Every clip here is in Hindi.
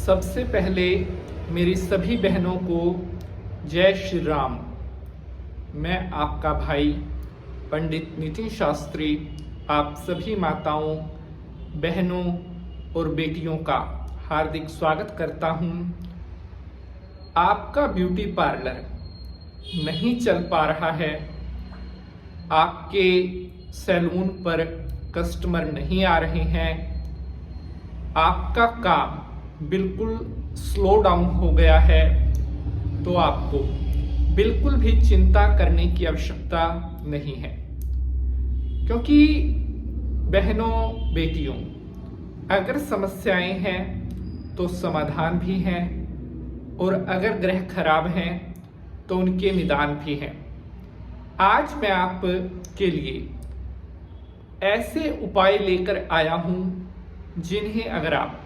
सबसे पहले मेरी सभी बहनों को जय श्री राम। मैं आपका भाई पंडित नितिन शास्त्री आप सभी माताओं, बहनों और बेटियों का हार्दिक स्वागत करता हूं। आपका ब्यूटी पार्लर नहीं चल पा रहा है, आपके सैलून पर कस्टमर नहीं आ रहे हैं, आपका काम बिल्कुल स्लो डाउन हो गया है, तो आपको बिल्कुल भी चिंता करने की आवश्यकता नहीं है। क्योंकि बहनों, बेटियों, अगर समस्याएं हैं तो समाधान भी हैं, और अगर ग्रह खराब हैं तो उनके निदान भी हैं। आज मैं आपके लिए ऐसे उपाय लेकर आया हूं जिन्हें अगर आप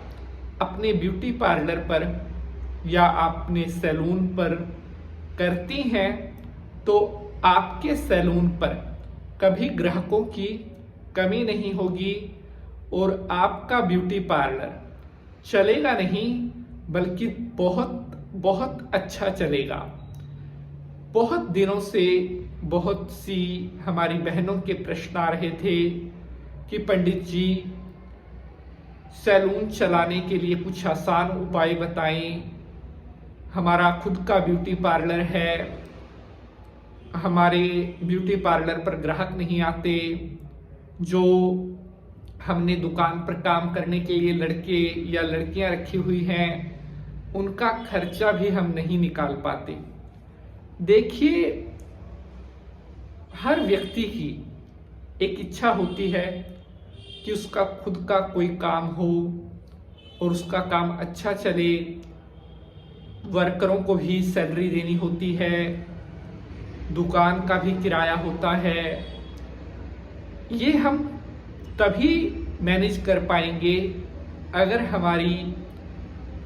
अपने ब्यूटी पार्लर पर या अपने सैलून पर करती हैं तो आपके सैलून पर कभी ग्राहकों की कमी नहीं होगी और आपका ब्यूटी पार्लर चलेगा नहीं बल्कि बहुत बहुत अच्छा चलेगा। बहुत दिनों से बहुत सी हमारी बहनों के प्रश्न आ रहे थे कि पंडित जी, सैलून चलाने के लिए कुछ आसान उपाय बताएं। हमारा खुद का ब्यूटी पार्लर है, हमारे ब्यूटी पार्लर पर ग्राहक नहीं आते, जो हमने दुकान पर काम करने के लिए लड़के या लड़कियां रखी हुई हैं उनका खर्चा भी हम नहीं निकाल पाते। देखिए, हर व्यक्ति की एक इच्छा होती है कि उसका खुद का कोई काम हो और उसका काम अच्छा चले, वर्करों को भी सैलरी देनी होती है, दुकान का भी किराया होता है। ये हम तभी मैनेज कर पाएंगे अगर हमारी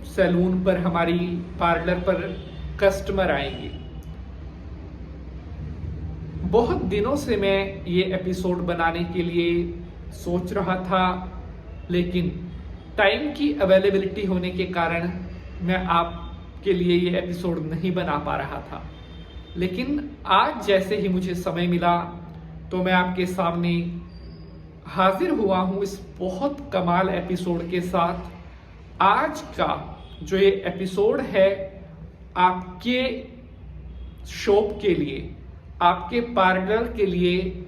सैलून पर, हमारी पार्लर पर कस्टमर आएंगे। बहुत दिनों से मैं ये एपिसोड बनाने के लिए सोच रहा था, लेकिन टाइम की अवेलेबिलिटी होने के कारण मैं आपके लिए ये एपिसोड नहीं बना पा रहा था। लेकिन आज जैसे ही मुझे समय मिला तो मैं आपके सामने हाजिर हुआ हूँ इस बहुत कमाल एपिसोड के साथ। आज का जो ये एपिसोड है आपके शॉप के लिए, आपके पार्लर के लिए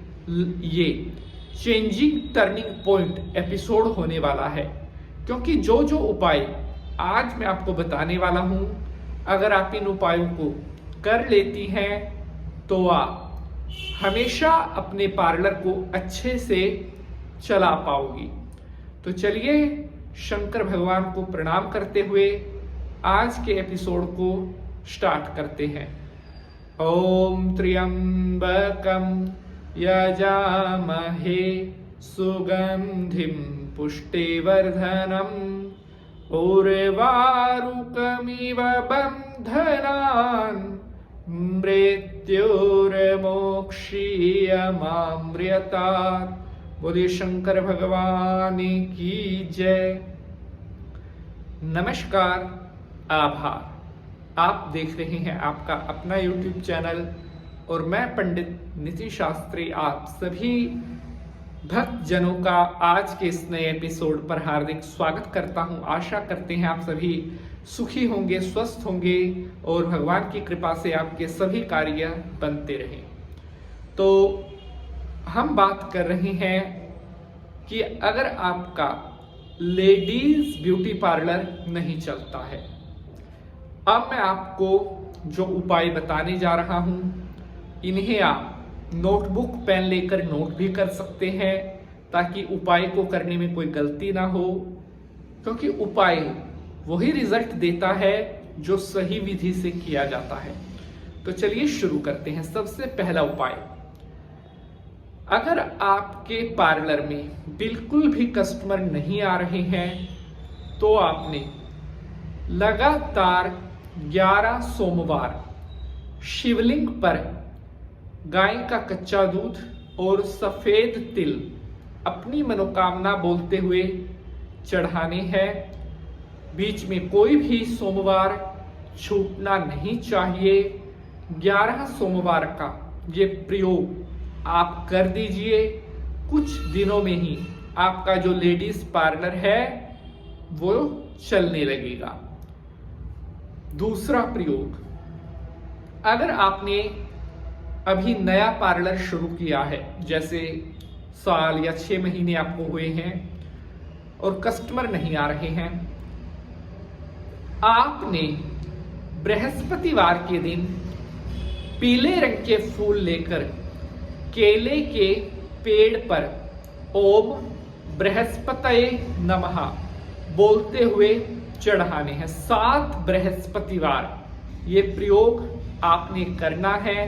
ये चेंजिंग टर्निंग पॉइंट एपिसोड होने वाला है। क्योंकि जो जो उपाय आज मैं आपको बताने वाला हूं, अगर आप इन उपायों को कर लेती हैं तो आप हमेशा अपने पार्लर को अच्छे से चला पाओगी। तो चलिए, शंकर भगवान को प्रणाम करते हुए आज के एपिसोड को स्टार्ट करते हैं। ओम त्र्यंबकम यजामहे सुगंधिं पुष्टिवर्धनम् उर्वारुकमिव बन्धनान् मृत्युर्मोक्षीयमामृतात्। बोलिए शंकर भगवान की जय। नमस्कार, आभार। आप देख रहे हैं आपका अपना YouTube चैनल और मैं पंडित नितिन शास्त्री आप सभी भक्त जनों का आज के इस नए एपिसोड पर हार्दिक स्वागत करता हूं। आशा करते हैं आप सभी सुखी होंगे, स्वस्थ होंगे और भगवान की कृपा से आपके सभी कार्य बनते रहें। तो हम बात कर रहे हैं कि अगर आपका लेडीज ब्यूटी पार्लर नहीं चलता है, अब मैं आपको जो उपाय बताने जा रहा हूं इन्हें आप नोटबुक पेन लेकर नोट भी कर सकते हैं ताकि उपाय को करने में कोई गलती ना हो। क्योंकि उपाय वही रिजल्ट देता है जो सही विधि से किया जाता है। तो चलिए शुरू करते हैं। सबसे पहला उपाय, अगर आपके पार्लर में बिल्कुल भी कस्टमर नहीं आ रहे हैं तो आपने लगातार 11 सोमवार शिवलिंग पर गाय का कच्चा दूध और सफेद तिल अपनी मनोकामना बोलते हुए चढ़ाने हैं। बीच में कोई भी सोमवार छूटना नहीं चाहिए। 11 सोमवार का ये प्रयोग आप कर दीजिए। कुछ दिनों में ही आपका जो लेडीज पार्लर है वो चलने लगेगा। दूसरा प्रयोग, अगर आपने अभी नया पार्लर शुरू किया है, जैसे साल या 6 महीने आपको हुए हैं और कस्टमर नहीं आ रहे हैं, आपने बृहस्पतिवार के दिन पीले रंग के फूल लेकर केले के पेड़ पर ओम बृहस्पतये नमः बोलते हुए चढ़ाने हैं। 7 बृहस्पतिवार ये प्रयोग आपने करना है।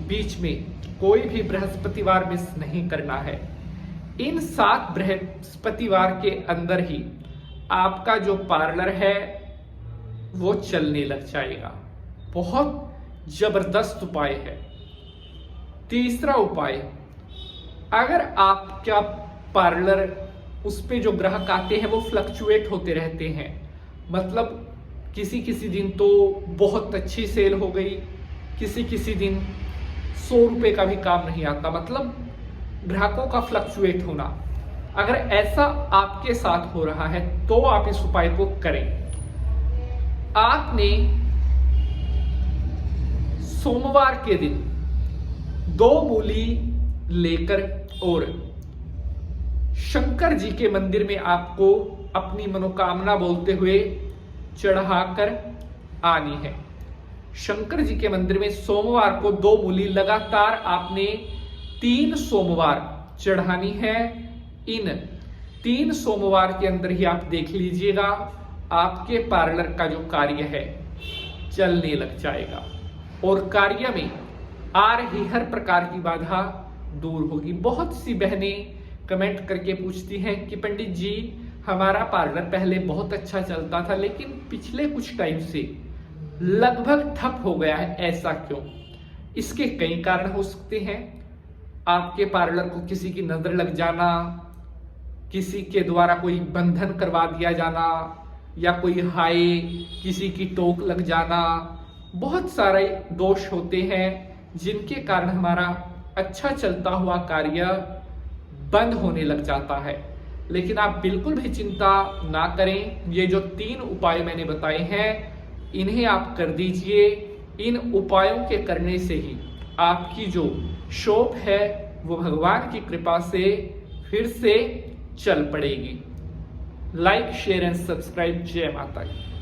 बीच में कोई भी बृहस्पतिवार मिस नहीं करना है। इन 7 बृहस्पतिवार के अंदर ही आपका जो पार्लर है वो चलने लग जाएगा। बहुत जबरदस्त उपाय है। तीसरा उपाय, अगर आपका पार्लर उस पे जो ग्राहक आते हैं वो फ्लक्चुएट होते रहते हैं, मतलब किसी किसी दिन तो बहुत अच्छी सेल हो गई, किसी दिन 100 रुपए का भी काम नहीं आता, मतलब ग्राहकों का फ्लक्चुएट होना, अगर ऐसा आपके साथ हो रहा है तो आप इस उपाय को करें। आपने सोमवार के दिन 2 मूली लेकर और शंकर जी के मंदिर में आपको अपनी मनोकामना बोलते हुए चढ़ाकर आनी है। शंकर जी के मंदिर में सोमवार को 2 मूली लगातार आपने 3 सोमवार चढ़ानी है। इन 3 सोमवार के अंदर ही आप देख लीजिएगा आपके पार्लर का जो कार्य है चलने लग जाएगा और कार्य में आ रही हर प्रकार की बाधा दूर होगी। बहुत सी बहनें कमेंट करके पूछती हैं कि पंडित जी हमारा पार्लर पहले बहुत अच्छा चलता था लेकिन पिछले कुछ टाइम से लगभग ठप हो गया है, ऐसा क्यों? इसके कई कारण हो सकते हैं। आपके पार्लर को किसी की नजर लग जाना, किसी के द्वारा कोई बंधन करवा दिया जाना, या कोई हाय किसी की टोक लग जाना, बहुत सारे दोष होते हैं जिनके कारण हमारा अच्छा चलता हुआ कार्य बंद होने लग जाता है। लेकिन आप बिल्कुल भी चिंता ना करें। ये जो 3 उपाय मैंने बताए हैं इन्हें आप कर दीजिए। इन उपायों के करने से ही आपकी जो शॉप है वो भगवान की कृपा से फिर से चल पड़ेगी। Like, share and subscribe. जय माता की।